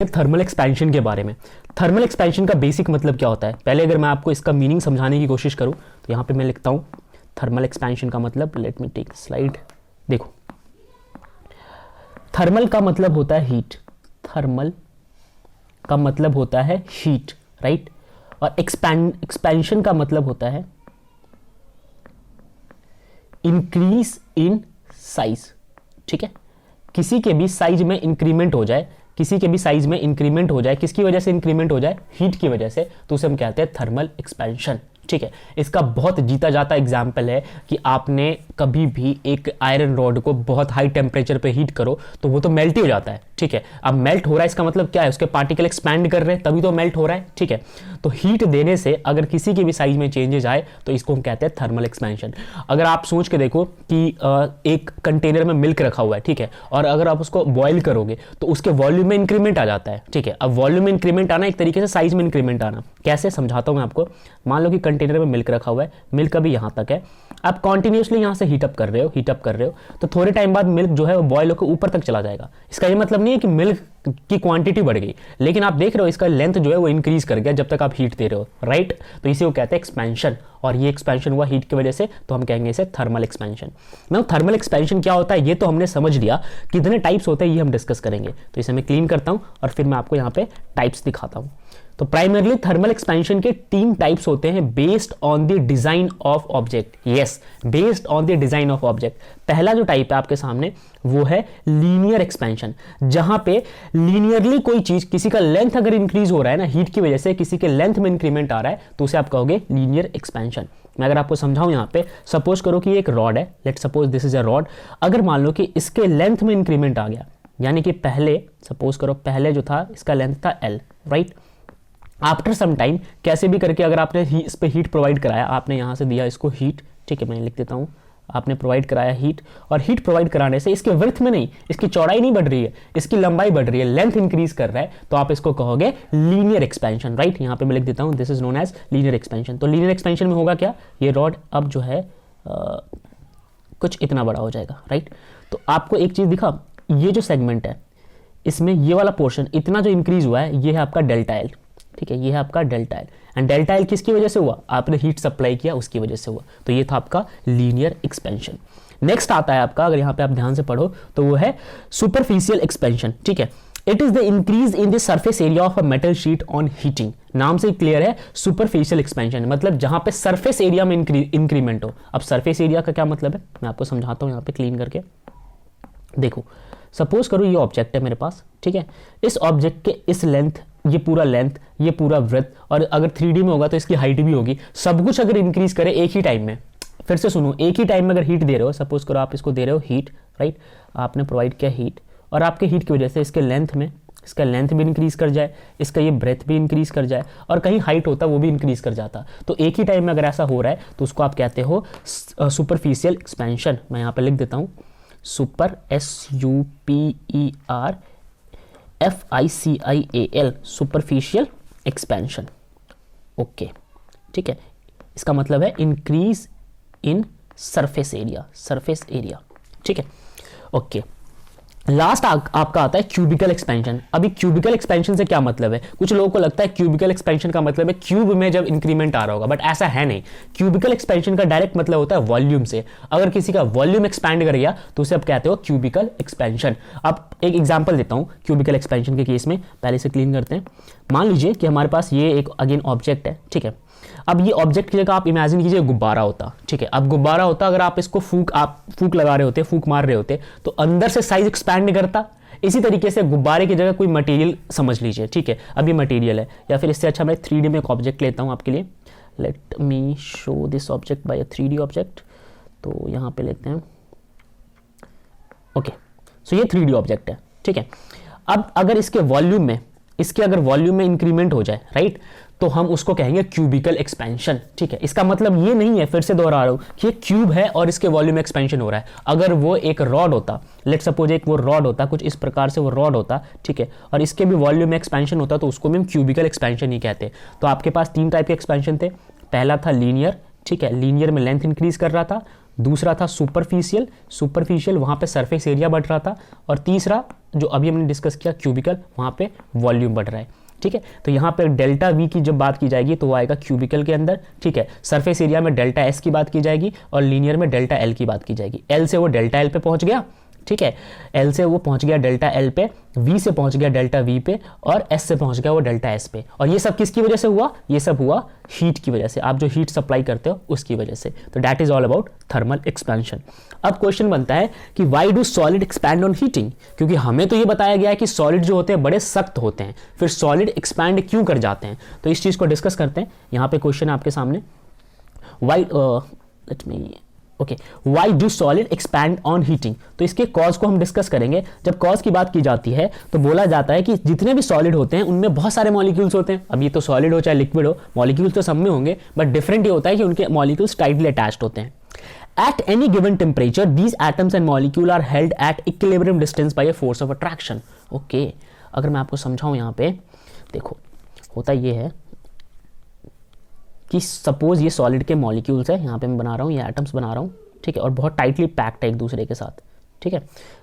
Thermal expansion के बारे में। थर्मल एक्सपेंशन का बेसिक मतलब क्या होता है, पहले अगर मैं आपको इसका मीनिंग समझाने की कोशिश करूं तो यहां पे मैं लिखता हूं थर्मल एक्सपेंशन का मतलब, लेट मी टेक स्लाइड। देखो, थर्मल का मतलब होता है हीट, थर्मल का मतलब होता है हीट, राइट। और एक्सपेंशन का मतलब होता है इंक्रीज इन साइज, ठीक है। किसी के भी साइज में इंक्रीमेंट हो जाए, किसी के भी साइज में इंक्रीमेंट हो जाए, किसकी वजह से इंक्रीमेंट हो जाए, हीट की वजह से, तो उसे हम कहते हैं थर्मल एक्सपेंशन, ठीक है। इसका बहुत जीता जाता एग्जाम्पल है कि आपने कभी भी एक आयरन रॉड को बहुत हाई टेम्परेचर पे हीट करो तो वो तो मेल्ट ही हो जाता है, ठीक है। अब मेल्ट हो रहा है इसका मतलब क्या है, उसके पार्टिकल एक्सपैंड कर रहे हैं तभी तो मेल्ट हो रहा है, ठीक है। तो हीट देने से अगर किसी के भी साइज में चेंजेस आए तो इसको हम कहते हैं थर्मल एक्सपेंशन। अगर आप सोच के देखो कि एक कंटेनर में मिल्क रखा हुआ है, ठीक है, और अगर आप उसको बॉईल करोगे तो उसके वॉल्यूम में इंक्रीमेंट आ जाता है, ठीक है। अब वॉल्यूम में इंक्रीमेंट आना एक तरीके से साइज में इंक्रीमेंट आना, कैसे समझाता हूं मैं आपको। मान लो कि कंटेनर में मिल्क रखा हुआ है, मिल्क अभी यहां तक है, आप कॉन्टिन्यूसली यहां से हीटअप कर रहे हो, तो थोड़े टाइम बाद मिल्क जो है वो बॉयल होकर ऊपर तक चला जाएगा। इसका ये मतलब नहीं है कि मिल्क की क्वांटिटी बढ़ गई, लेकिन आप देख रहे हो इसका लेंथ जो है वो इंक्रीज कर गया जब तक आप हीट दे रहे हो, राइट। तो इसे वो कहते हैं एक्सपेंशन, और ये एक्सपेंशन हुआ हीट की वजह से, तो हम कहेंगे इसे thermal expansion. Now thermal expansion क्या होता है ये तो हमने समझ लिया, कितने टाइप्स होते हैं ये हम डिस्कस करेंगे। तो इसे मैं क्लीन करता हूं और फिर मैं आपको यहां पे टाइप्स दिखाता हूं। तो प्राइमरली थर्मल एक्सपेंशन के 3 टाइप्स होते हैं based on the design of object. Yes, based on the design of object. पहला जो टाइप है आपके सामने वो है लीनियर एक्सपेंशन, जहां पे लीनियरली कोई चीज, किसी का लेंथ अगर इंक्रीज हो रहा है ना हीट की वजह से, किसी के लेंथ में इंक्रीमेंट आ रहा है तो उसे आप कहोगे लीनियर एक्सपेंशन। मैं अगर आपको समझाऊं यहां पे, सपोज करो कि एक रॉड है, let suppose this is a rod. अगर मान लो कि इसके लेंथ में इंक्रीमेंट आ गया, यानी कि पहले सपोज करो पहले जो था इसका लेंथ था L, right. After some time कैसे भी करके अगर आपने इस पे हीट प्रोवाइड कराया, आपने यहां से दिया इसको हीट, ठीक है, मैं लिख देता हूं, आपने प्रोवाइड कराया हीट, और हीट प्रोवाइड कराने से इसके विड्थ में नहीं, इसकी चौड़ाई नहीं बढ़ रही है, इसकी लंबाई बढ़ रही है, लेंथ इंक्रीज कर रहा है, तो आप इसको कहोगे लीनियर एक्सपेंशन, राइट। यहां पे मैं लिख देता हूं this is known as linear expansion. तो लीनियर एक्सपेंशन में होगा क्या, ये रॉड अब जो है कुछ इतना बड़ा हो जाएगा, राइट। तो आपको एक चीज दिखा, ये जो सेगमेंट है इसमें ये वाला पोर्शन इतना जो इंक्रीज हुआ है ये है आपका डेल्टा एल, ठीक है, ये है आपका delta L. And delta L किसकी वजह से हुआ, आपने हीट सप्लाई किया उसकी वजह से हुआ। तो ये था आपका लीनियर एक्सपेंशन। नेक्स्ट आता है आपका, अगर यहां पे आप ध्यान से पढ़ो तो वो है सुपरफिशियल एक्सपेंशन, ठीक है। It is the increase in the surface area of a metal sheet on heating. नाम से क्लियर है, सुपरफिशियल एक्सपेंशन मतलब जहां पे सरफेस एरिया में इंक्रीमेंट हो। अब सरफेस एरिया का क्या मतलब है मैं आपको समझाता हूं यहां पे क्लीन करके। देखो, सपोज करो ये ऑब्जेक्ट है मेरे पास, ठीक है, इस ऑब्जेक्ट के इस लेंथ, ये पूरा लेंथ, ये पूरा ब्रेथ, और अगर 3D में होगा तो इसकी हाइट भी होगी, सब कुछ अगर इंक्रीज करे एक ही टाइम में, फिर से सुनो, एक ही टाइम में अगर हीट दे रहे हो, सपोज करो आप इसको दे रहे हो हीट, राइट, आपने प्रोवाइड किया हीट, और आपके हीट की वजह से इसके लेंथ में, इसका लेंथ भी इंक्रीज कर जाए, इसका ये ब्रेथ भी इंक्रीज कर जाए, और कहीं हाइट होता वो भी इंक्रीज कर जाता, तो एक ही टाइम में अगर ऐसा हो रहा है तो उसको आप कहते हो सुपरफिशियल एक्सपेंशन। मैं यहाँ पे लिख देता हूँ super, SUPER FICIAL, superficial expansion, okay, ठीक है। इसका मतलब है increase in surface area, surface area, ठीक है, ओके। लास्ट आपका आता है क्यूबिकल एक्सपेंशन। अभी क्यूबिकल एक्सपेंशन से क्या मतलब है, कुछ लोगों को लगता है क्यूबिकल एक्सपेंशन का मतलब है क्यूब में जब इंक्रीमेंट आ रहा होगा, बट ऐसा है नहीं। क्यूबिकल एक्सपेंशन का डायरेक्ट मतलब होता है वॉल्यूम से। अगर किसी का वॉल्यूम एक्सपैंड कर गया तो उसे आप कहते हो क्यूबिकल एक्सपेंशन। अब एक एग्जांपल देता हूं क्यूबिकल एक्सपेंशन के केस में, पहले से क्लीन करते हैं। मान लीजिए कि हमारे पास ये एक अगेन ऑब्जेक्ट है, ठीक है। अब ये ऑब्जेक्ट की जगह आप इमेजिन कीजिए गुब्बारा होता, ठीक है। अब गुब्बारा होता, अगर आप इसको फूक लगा रहे होते, फूक मार रहे होते, तो अंदर से साइज एक्सपैंड करता। इसी तरीके से गुब्बारे की जगह कोई मटेरियल समझ लीजिए, ठीक है, अब ये मटेरियल है, या फिर इससे अच्छा मैं 3D में एक ऑब्जेक्ट लेता हूं आपके लिए। Let me show this object by a 3D object. तो यहां पे लेते हैं, ओके, सो ये 3D ऑब्जेक्ट है, ठीक है। अब अगर इसके वॉल्यूम में इंक्रीमेंट हो जाए, राइट, तो हम उसको कहेंगे क्यूबिकल एक्सपेंशन, ठीक है। इसका मतलब ये नहीं है, फिर से दोहरा रहा हूं, कि ये क्यूब है और इसके वॉल्यूम में एक्सपेंशन हो रहा है। अगर वो एक रॉड होता, लेट सपोज एक वो रॉड होता, कुछ इस प्रकार से वो रॉड होता, ठीक है, और इसके भी वॉल्यूम में एक्सपेंशन होता, तो उसको भी हम क्यूबिकल एक्सपेंशन ही कहते। तो आपके पास 3 टाइप के एक्सपेंशन थे। पहला था लीनियर, ठीक है, लीनियर में लेंथ इंक्रीज कर रहा था। दूसरा था सुपरफिशियल, वहाँ पे सरफेस एरिया बढ़ रहा था, और तीसरा जो अभी हमने डिस्कस किया क्यूबिकल, वहाँ पे वॉल्यूम बढ़ रहा है। ठीक है, तो यहाँ पे डेल्टा वी की जब बात की जाएगी तो वो आएगा क्यूबिकल के अंदर। ठीक है, सरफेस एरिया में डेल्टा एस की बात की जाएगी और लीनियर में डेल्टा एल की बात की जाएगी। एल से वो डेल्टा एल पे पहुंच गया, ठीक है, एल से वो पहुंच गया डेल्टा एल पे, वी से पहुंच गया डेल्टा वी पे, और एस से पहुंच गया वो डेल्टा एस पे। और ये सब किसकी वजह से हुआ? ये सब हुआ हीट की वजह से, आप जो हीट सप्लाई करते हो उसकी वजह से। तो that is all about thermal expansion. अब क्वेश्चन बनता है कि why do solid expand on heating? क्योंकि हमें तो ये बताया गया है कि सॉलिड जो होते हैं बड़े सख्त होते हैं, फिर सॉलिड एक्सपैंड क्यों कर जाते हैं? तो इस चीज को डिस्कस करते हैं। यहां पे क्वेश्चन आपके सामने, why let me okay, why do solid expand on heating? तो इसके कॉज को हम डिस्कस करेंगे। जब कॉज की बात की जाती है तो बोला जाता है कि जितने भी सॉलिड होते हैं उनमें बहुत सारे मॉलिक्यूल्स होते हैं। अब ये तो सॉलिड हो चाहे लिक्विड हो, मॉलिक्यूल्स तो सब में होंगे, बट डिफरेंट ये होता है कि उनके मॉलिक्यूल्स टाइटली अटैच्ड होते हैं। At any given temperature, these atoms and molecule are held at equilibrium distance by a force of attraction. Okay, अगर मैं आपको समझाऊं यहाँ पे, देखो होता ये है कि सपोज ये सॉलिड के मॉलिक्यूल्स है, यहाँ पे मैं बना रहा हूँ, ये एटम्स बना रहा हूँ, ठीक है, और बहुत टाइटली पैक्ड है एक दूसरे के साथ। ठीक है,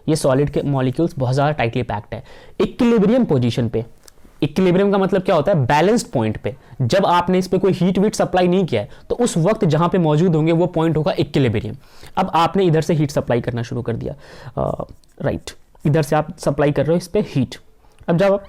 ये सॉलिड के मॉलिक्यूल्स बहुत ज़्यादा टाइटली पैक्ड है। इक्विलिब्रियम पोजीशन पे, इक्विलिब्रियम का मतलब क्या होता है? बैलेंस्ड पॉइंट पे। जब आपने इस पे कोई हीट वीट सप्लाई नहीं किया है तो उस वक्त जहां पे मौजूद होंगे वो पॉइंट होगा इक्विलिब्रियम। अब आपने इधर से हीट सप्लाई करना शुरू कर दिया, राइट, इधर से आप सप्लाई कर रहे हो इस पे हीट। अब जब आप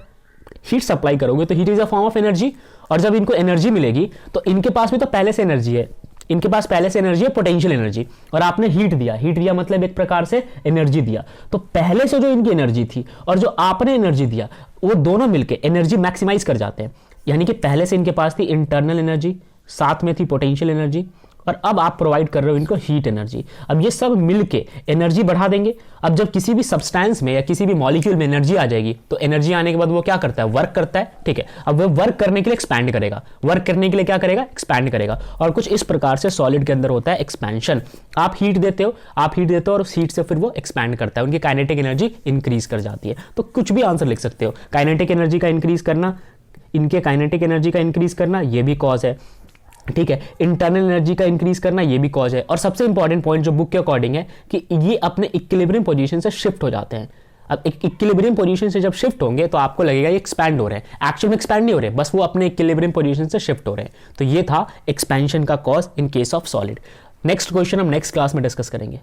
हीट सप्लाई करोगे तो heat is a form of energy, और जब इनको एनर्जी मिलेगी तो इनके पास भी तो पहले से एनर्जी है, इनके पास पहले से एनर्जी है, पोटेंशियल एनर्जी, और आपने हीट दिया, हीट दिया मतलब एक प्रकार से एनर्जी दिया। तो पहले से जो इनकी एनर्जी थी और जो आपने एनर्जी दिया, वो दोनों मिलके एनर्जी मैक्सिमाइज कर जाते हैं। यानी कि पहले से इनके पास थी इंटरनल एनर्जी, साथ में थी पोटेंशियल एनर्जी, और अब आप प्रोवाइड कर रहे हो इनको हीट एनर्जी। अब ये सब मिलके एनर्जी बढ़ा देंगे। अब जब किसी भी सब्सटेंस में या किसी भी मॉलिक्यूल में एनर्जी आ जाएगी तो एनर्जी आने के बाद वो क्या करता है? वर्क करता है। ठीक है, अब वो वर्क करने के लिए एक्सपैंड करेगा, वर्क करने के लिए क्या करेगा? एक्सपैंड करेगा। और कुछ इस प्रकार से सॉलिड के अंदर होता है एक्सपेंशन। आप हीट देते हो, और उस हीट से फिर वो एक्सपैंड करता है, उनकी काइनेटिक एनर्जी इंक्रीज कर जाती है। तो कुछ भी आंसर लिख सकते हो। काइनेटिक एनर्जी का इंक्रीज करना, इनके काइनेटिक एनर्जी का इंक्रीज करना, ये भी कॉज है। ठीक है, इंटरनल एनर्जी का इंक्रीज करना, ये भी कॉज है। और सबसे इंपॉर्टेंट पॉइंट जो बुक के अकॉर्डिंग है कि ये अपने इक्विलिब्रियम पोजीशन से शिफ्ट हो जाते हैं। अब इक्विलिब्रियम पोजीशन से जब शिफ्ट होंगे तो आपको लगेगा ये एक्सपैंड हो रहे हैं, एक्चुअल में एक्सपैंड नहीं हो रहे, बस वो अपने इक्विलिब्रियम पोजीशन से शिफ्ट हो रहे हैं। तो ये था एक्सपेंशन का cause in case of solid. Next question हम नेक्स्ट क्लास में डिस्कस करेंगे।